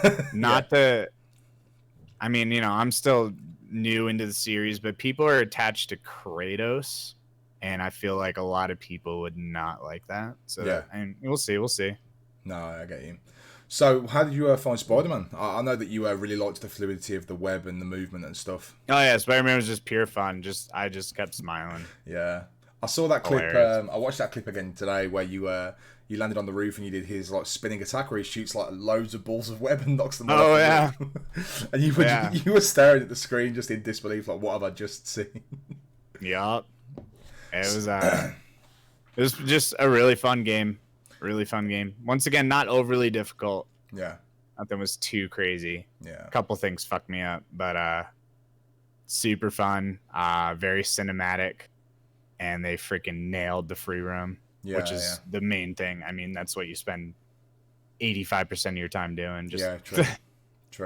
I mean, I'm still new into the series, but people are attached to Kratos, and I feel like a lot of people would not like that. So and we'll see. No, I get you. So, how did you find Spider-Man? I know that you really liked the fluidity of the web and the movement and stuff. Oh yeah, Spider-Man was just pure fun. I just kept smiling. Yeah, I saw that clip. I watched that clip again today where you landed on the roof and you did his like spinning attack where he shoots like loads of balls of web and knocks them off. Oh yeah. And you were staring at the screen just in disbelief, like, what have I just seen? Yup. It was just a really fun game. Really fun game. Once again, not overly difficult. Yeah. Nothing was too crazy. Yeah. A couple things fucked me up, but super fun, very cinematic, and they freaking nailed the free roam, which is the main thing. I mean, that's what you spend 85% of your time doing, just true.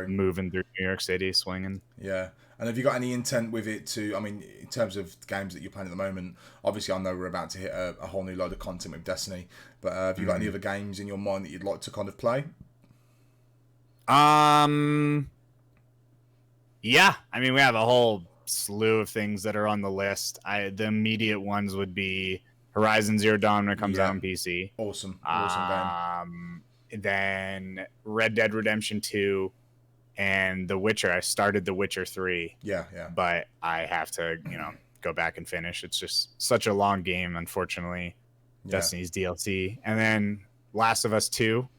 Moving through New York City, swinging. Yeah. And have you got any intent with it I mean, in terms of games that you're playing at the moment, obviously I know we're about to hit a whole new load of content with Destiny, but have you got any other games in your mind that you'd like to kind of play? Yeah. I mean, we have a whole slew of things that are on the list. The immediate ones would be Horizon Zero Dawn when it comes out on PC. Awesome game. Then Red Dead Redemption 2. And The Witcher. I started The Witcher 3. Yeah. But I have to, go back and finish. It's just such a long game, unfortunately. Destiny's DLC. And then Last of Us 2.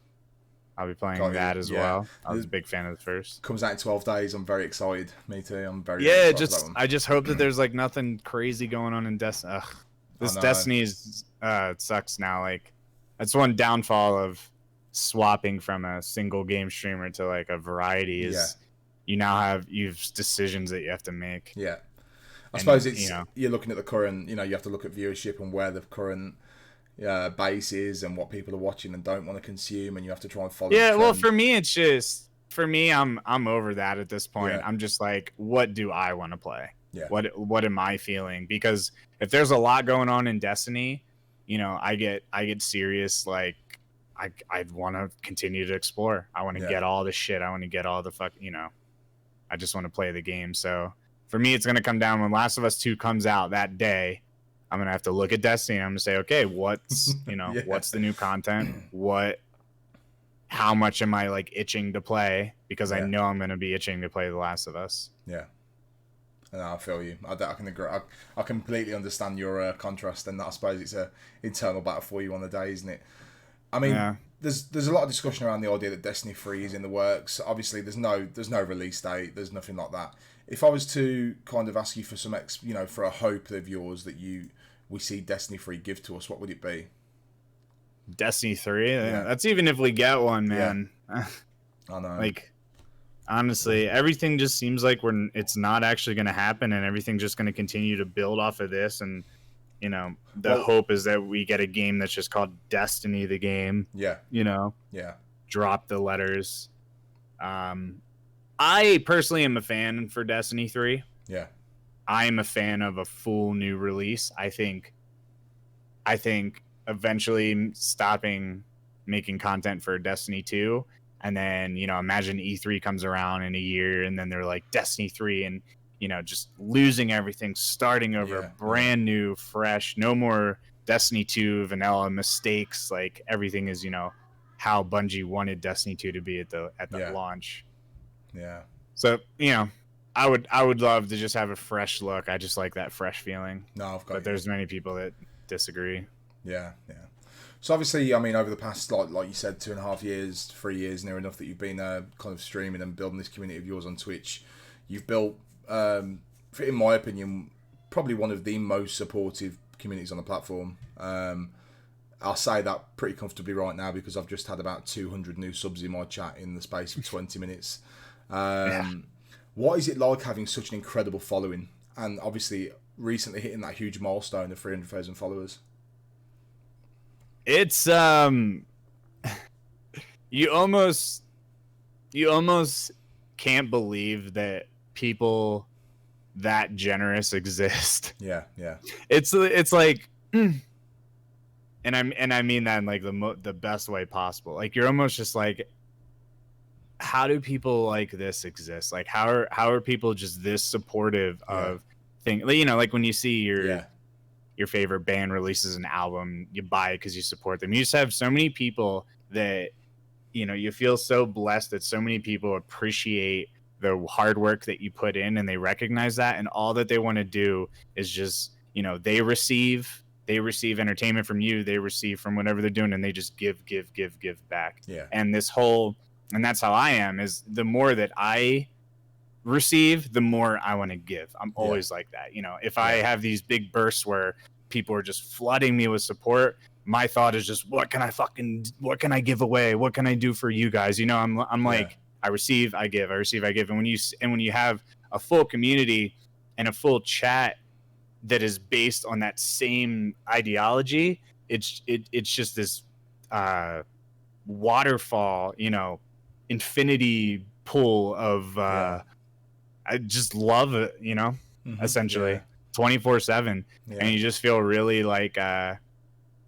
I'll be playing that as well. I was a big fan of the first. Comes out in 12 days. I'm very excited. Me too. I'm very excited for that one. I just hope that there's like nothing crazy going on in Destiny. This Destiny's it sucks now. Like, that's one downfall of swapping from a single game streamer to like a variety is you now have decisions that you have to make. I suppose it's you're looking at the current, you have to look at viewership and where the current base is and what people are watching and don't want to consume, and you have to try and follow well, for me it's just I'm over that at this point. I'm just like, what do I want to play? What am I feeling? Because if there's a lot going on in Destiny, I get serious. Like, I want to continue to explore. I want to get all the shit. I want to get all the I just want to play the game. So for me, it's going to come down when Last of Us 2 comes out that day. I'm gonna have to look at Destiny and I'm gonna say, okay, what's Yeah. what's the new content? How much am I like itching to play? Because I know I'm gonna be itching to play The Last of Us. Yeah. No, I feel you. I can agree. I completely understand your contrast, and I suppose it's a internal battle for you on the day, isn't it? I mean, there's a lot of discussion around the idea that Destiny 3 is in the works. Obviously, there's no release date. There's nothing like that. If I was to kind of ask you for some for a hope of yours that we see Destiny 3 give to us, what would it be? Destiny 3? Yeah. That's even if we get one, man. Yeah. I know. Like, honestly, everything just seems like it's not actually going to happen, and everything's just going to continue to build off of this. And the hope is that we get a game that's just called Destiny the game. Yeah. Yeah. Drop the letters. I personally am a fan for Destiny 3. Yeah. I am a fan of a full new release. I think eventually stopping making content for Destiny 2, and then imagine E3 comes around in a year and then they're like Destiny 3, and just losing everything, starting over, brand new, fresh, no more Destiny 2 vanilla mistakes. Like, everything is how Bungie wanted Destiny 2 to be at the launch. Yeah. So I would love to just have a fresh look. I just like that fresh feeling. No, but there's many people that disagree. Yeah. So obviously, I mean, over the past, like you said, 2.5 years, 3 years, near enough that you've been kind of streaming and building this community of yours on Twitch, you've built, in my opinion, probably one of the most supportive communities on the platform. I'll say that pretty comfortably right now because I've just had about 200 new subs in my chat in the space of 20 minutes. What is it like having such an incredible following, and obviously recently hitting that huge milestone of 300,000 followers? It's you almost can't believe that people that generous exist. Yeah. It's like, and I mean that in like the best way possible. Like, you're almost just like, how do people like this exist? Like, how are people just this supportive of things? Like when you see your favorite band releases an album, you buy it because you support them. You just have so many people that you feel so blessed that so many people appreciate the hard work that you put in, and they recognize that, and all that they want to do is just they receive entertainment from you, they receive from whatever they're doing, and they just give back. And that's how I am, is the more that I receive, the more I want to give. I'm always like that. If I have these big bursts where people are just flooding me with support, my thought is just, what can I give away? What can I do for you guys? I'm like, I receive, I give, I receive, I give. And when you have a full community and a full chat that is based on that same ideology, it's just this waterfall, infinity pool of I just love it, essentially 24/7. And you just feel really like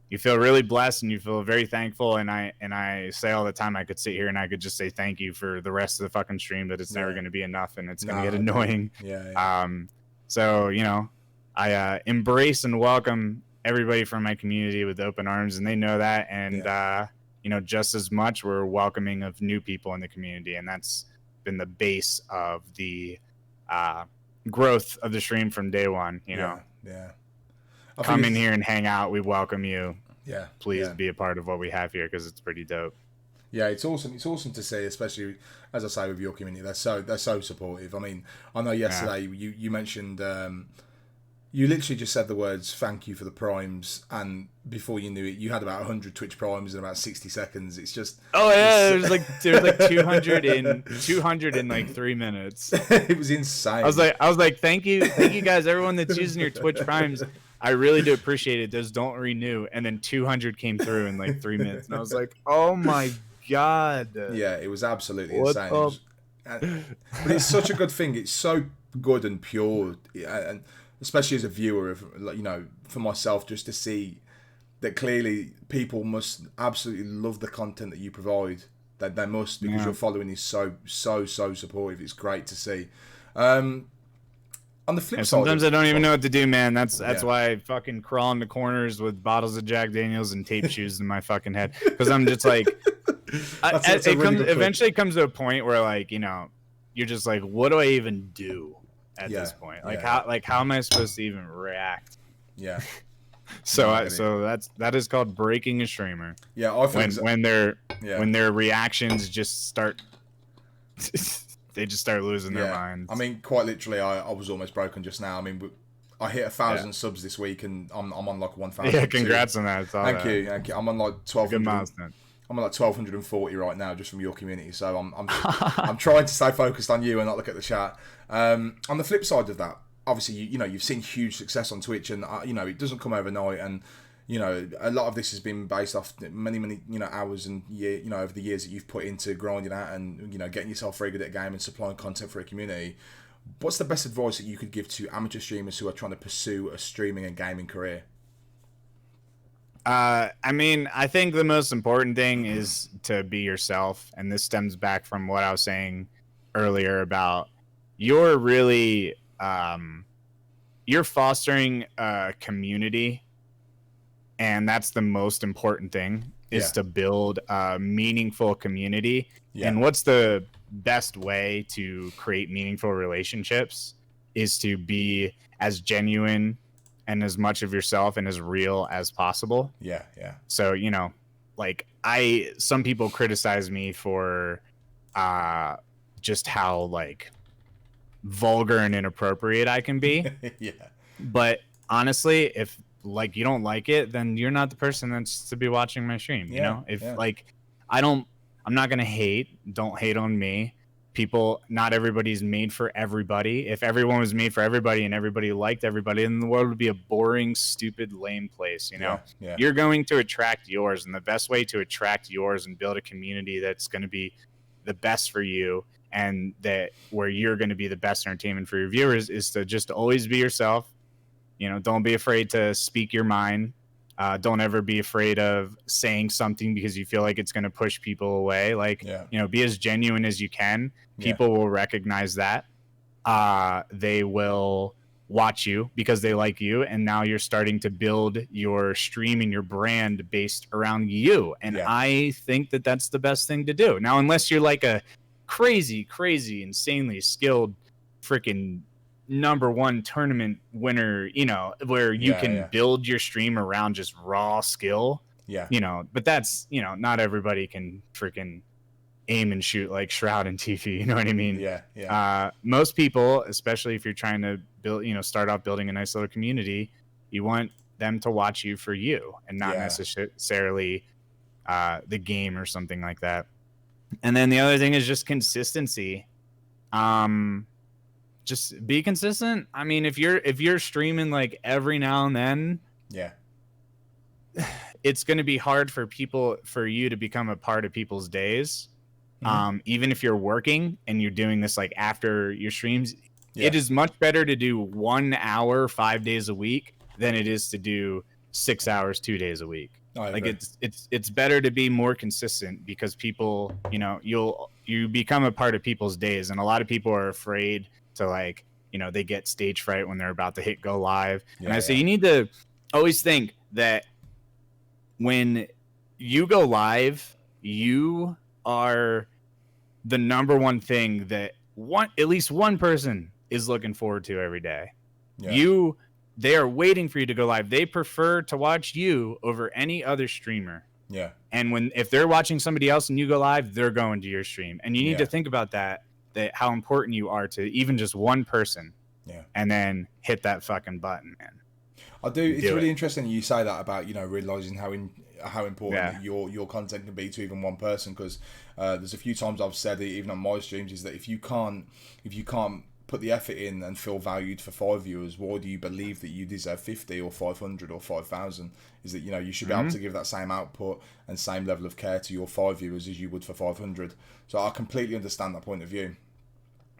you feel really blessed, and you feel very thankful. And I say all the time, I could sit here and I could just say thank you for the rest of the fucking stream, but it's never going to be enough, and it's going to get annoying. So I embrace and welcome everybody from my community with open arms, and they know that. And just as much, we're welcoming of new people in the community, and that's been the base of the growth of the stream from day one. Come in here and hang out. We welcome you. Please be a part of what we have here, because it's pretty dope. Yeah, it's awesome. It's awesome to see, especially, as I say, with your community. They're so supportive. I mean, I know yesterday you mentioned, you literally just said the words "thank you" for the primes, and before you knew it, you had about 100 Twitch primes in about 60 seconds. It's just there's like 200 in like 3 minutes. It was insane. I was like, thank you guys, everyone that's using your Twitch primes. I really do appreciate it. Those don't renew. And then 200 came through in like 3 minutes, and I was like, oh my god. Yeah, it was absolutely insane. But it's such a good thing. It's so good and pure, and especially as a viewer, for myself, just to see that clearly people must absolutely love the content that you provide. That they must, because your following is so supportive. It's great to see. On the flip And side, sometimes I don't even know what to do, man. That's why I fucking crawl into corners with bottles of Jack Daniels and tape shoes in my fucking head, because I'm just like, eventually comes to a point where, like, you know, you're just like, what do I even do at this point? Like, how am I supposed to even react? Yeah. So that is called breaking a streamer. Yeah, I think when their reactions just start, they just start losing their minds. I mean, quite literally, I was almost broken just now. I mean, I hit 1,000 subs this week, and I'm on like 1,000. Yeah, congrats on that. Thank you. I'm on like 1,200. I'm on like 1,240 right now, just from your community. So I'm trying to stay focused on you and not look at the chat. On the flip side of that, obviously, you know, you've seen huge success on Twitch, and you know, it doesn't come overnight, and you know, a lot of this has been based off many, you know, hours and over the years that you've put into grinding out and, you know, getting yourself very good at a game and supplying content for a community. What's the best advice that you could give to amateur streamers who are trying to pursue a streaming and gaming career? I mean, I think the most important thing is to be yourself, and this stems back from what I was saying earlier about you're really you're fostering a community, and that's the most important thing, is to build a meaningful community. And what's the best way to create meaningful relationships is to be as genuine and as much of yourself and as real as possible. Yeah. So, you know, like some people criticize me for just how like vulgar and inappropriate I can be. But honestly, if like you don't like it, then you're not the person that's to be watching my stream. You know, if like I'm not gonna hate. Don't hate on me. People, not everybody's made for everybody. If everyone was made for everybody and everybody liked everybody, then the world would be a boring, stupid, lame place. You know, you're going to attract yours, and the best way to attract yours and build a community that's going to be the best for you, and that where you're going to be the best entertainment for your viewers, is to just always be yourself. You know, don't be afraid to speak your mind. Don't ever be afraid of saying something because you feel like it's going to push people away. Like, you know, be as genuine as you can. People will recognize that. They will watch you because they like you. And now you're starting to build your stream and your brand based around you. And I think that that's the best thing to do. Now, unless you're like a crazy, insanely skilled freaking #1 tournament winner, you know, where you can build your stream around just raw skill, you know, but that's, you know, not everybody can freaking aim and shoot like Shroud and Tiffy, you know what I mean? Most people, especially if you're trying to build, you know, start off building a nice little community, you want them to watch you for you and not necessarily the game or something like that. And then the other thing is just consistency. Just be consistent. I mean, if you're streaming like every now and then, it's going to be hard for you to become a part of people's days. Even if you're working and you're doing this like after your streams, it is much better to do 1 hour 5 days a week than it is to do 6 hours 2 days a week. Like it's better to be more consistent, because people, you know, you become a part of people's days, and a lot of people are afraid to, like, you know, they get stage fright when they're about to hit go live. And I say you need to always think that when you go live, you are the #1 thing that at least one person is looking forward to every day. They are waiting for you to go live. They prefer to watch you over any other streamer. And if they're watching somebody else and you go live, they're going to your stream. And you need to think about that how important you are to even just one person. And then hit that fucking button, man. I do. It's really interesting you say that about, you know, realizing how important your content can be to even one person, because there's a few times I've said it even on my streams, is that if you can't put the effort in and feel valued for 5 viewers, why do you believe that you deserve 50 or 500 or 5,000? Is that, you know, you should be able to give that same output and same level of care to your 5 viewers as you would for 500. So I completely understand that point of view.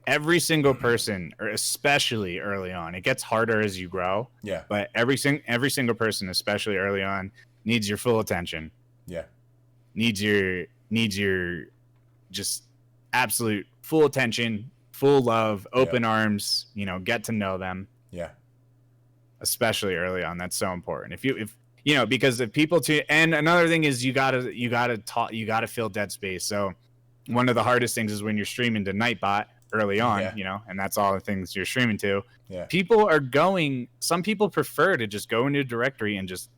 Every single person, or especially early on, it gets harder as you grow. But every single person, especially early on, needs your full attention. Needs your just absolute full attention, full love, open arms, you know, get to know them. Yeah. Especially early on. That's so important. If you know, because if people and another thing is you gotta fill dead space. So one of the hardest things is when you're streaming to Nightbot early on, you know, and that's all the things you're streaming to. Yeah. Some people prefer to just go into a directory and just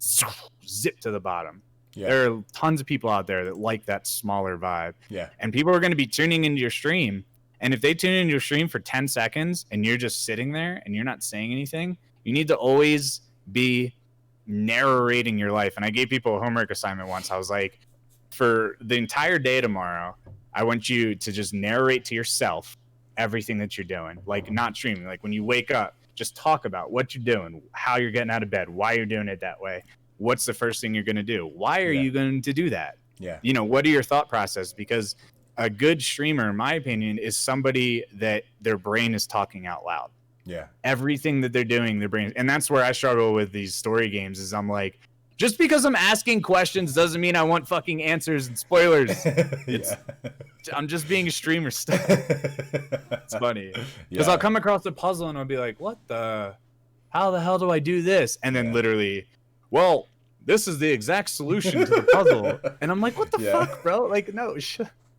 zip to the bottom. Yeah. There are tons of people out there that like that smaller vibe. Yeah. And people are going to be tuning into your stream. And if they tune into your stream for 10 seconds and you're just sitting there and you're not saying anything, you need to always be narrating your life. And I gave people a homework assignment once. I was like, for the entire day tomorrow, I want you to just narrate to yourself everything that you're doing, like not streaming. Like when you wake up, just talk about what you're doing, how you're getting out of bed, why you're doing it that way. What's the first thing you're going to do? Why are you going to do that? Yeah. You know, what are your thought process? Because a good streamer, in my opinion, is somebody that their brain is talking out loud. Yeah. Everything that they're doing, their brain. And that's where I struggle with these story games is I'm like, just because I'm asking questions doesn't mean I want fucking answers and spoilers. I'm just being a streamer still. It's funny. Because I'll come across a puzzle and I'll be like, how the hell do I do this? And then literally, well, this is the exact solution to the puzzle. And I'm like, what the fuck, bro? Like, no,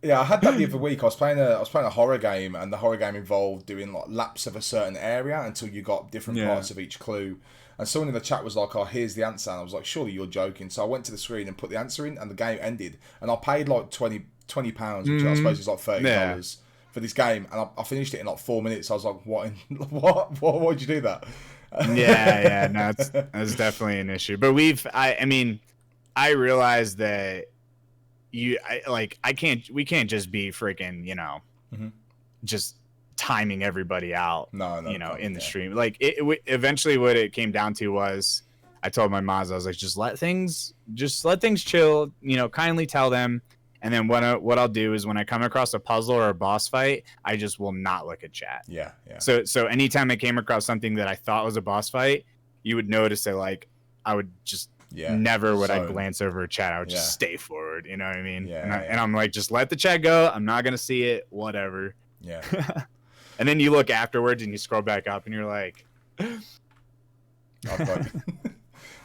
Yeah, I had that the other week. I was playing a horror game, and the horror game involved doing like laps of a certain area until you got different parts of each clue. And someone in the chat was like, "Oh, here's the answer," and I was like, "Surely you're joking." So I went to the screen and put the answer in, and the game ended. And I paid like £20, which I suppose is like $30 for this game, and I finished it in like 4 minutes. I was like, "What? Why did you do that?" No, that's definitely an issue. But I mean, I realized that we can't just be freaking, you know, just timing everybody out, you know, in the stream. Like eventually what it came down to was I told my mods, I was like, just let things chill, you know, kindly tell them. And then what I'll do is when I come across a puzzle or a boss fight, I just will not look at chat. Yeah. So anytime I came across something that I thought was a boss fight, you would notice that like I would just never would I glance over a chat. I would just stay forward. You know what I mean? And I'm like, just let the chat go. I'm not gonna see it. Whatever. Yeah. And then you look afterwards and you scroll back up and you're like,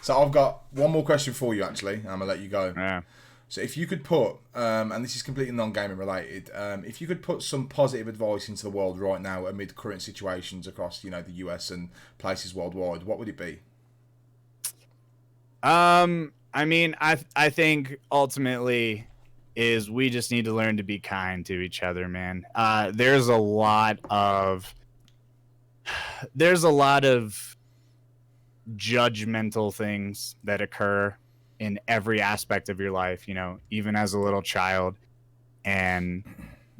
So I've got one more question for you. Actually, I'm gonna let you go. Yeah. So if you could put, and this is completely non-gaming related, if you could put some positive advice into the world right now amid current situations across, you know, the US and places worldwide, what would it be? I mean, I think ultimately is we just need to learn to be kind to each other, man. There's a lot of judgmental things that occur in every aspect of your life, you know, even as a little child and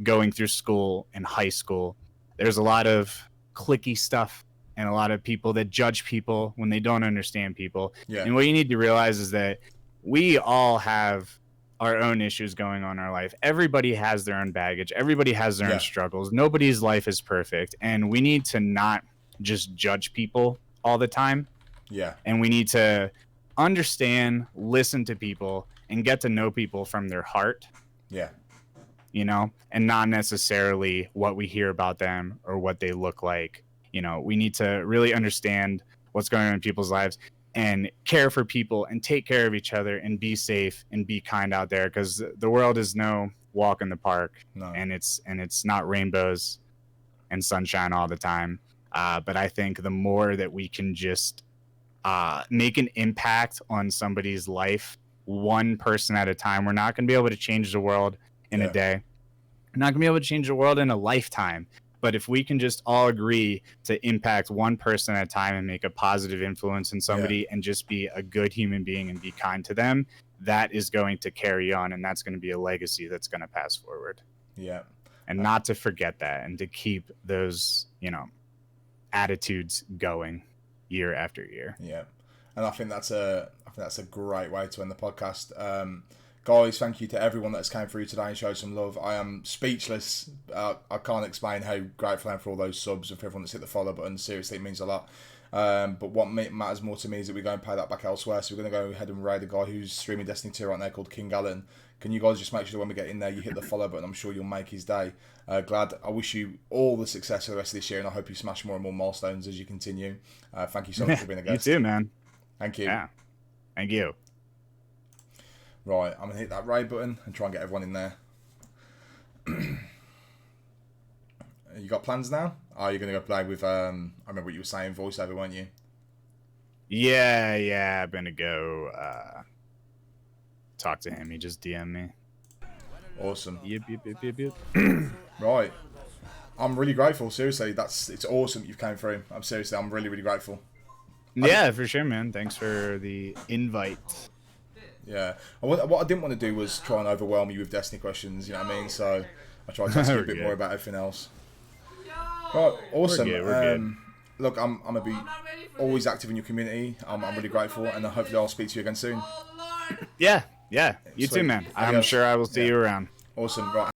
going through school and high school. There's a lot of cliquey stuff and a lot of people that judge people when they don't understand people. Yeah. And what you need to realize is that we all have our own issues going on in our life. Everybody has their own baggage. Everybody has their own struggles. Nobody's life is perfect. And we need to not just judge people all the time. Yeah. And we need to understand, listen to people, and get to know people from their heart. Yeah. You know, and not necessarily what we hear about them or what they look like. You know, we need to really understand what's going on in people's lives and care for people and take care of each other and be safe and be kind out there, because the world is no walk in the park. No. And it's not rainbows and sunshine all the time. But I think the more that we can just make an impact on somebody's life, one person at a time. We're not going to be able to change the world in a day. We're not going to be able to change the world in a lifetime. But if we can just all agree to impact one person at a time and make a positive influence in somebody and just be a good human being and be kind to them, that is going to carry on, and that's going to be a legacy that's going to pass forward. Yeah. And not to forget that, and to keep those, you know, attitudes going year after year. Yeah. And I think that's a great way to end the podcast. Guys, thank you to everyone that's came through today and showed some love. I am speechless. I can't explain how grateful I am for all those subs and for everyone that's hit the follow button. Seriously, it means a lot. But what matters more to me is that we go and pay that back elsewhere. So we're going to go ahead and raid a guy who's streaming Destiny 2 right now called King Allen. Can you guys just make sure that when we get in there, you hit the follow button? I'm sure you'll make his day. Glad. I wish you all the success for the rest of this year, and I hope you smash more and more milestones as you continue. Thank you so much for being a guest. You too, man. Thank you. Yeah. Thank you. Right, I'm going to hit that raid button and try and get everyone in there. You got plans now? Oh, you're going to go play with, I remember what you were saying, voiceover, weren't you? Yeah, I'm going to go talk to him. He just DM'd me. Awesome. Yep. Right. I'm really grateful, seriously. It's awesome that you've came through. I'm really, really grateful. Yeah, for sure, man. Thanks for the invite. Yeah. What I didn't want to do was try and overwhelm you with Destiny questions, you know what I mean? So I tried to ask you a bit more about everything else. Right, awesome. We're good. Look, I'm going to be always active in your community. I'm really grateful, and hopefully I'll speak to you again soon. Yeah. You too, man. I'm sure I will see you around. Awesome. Right.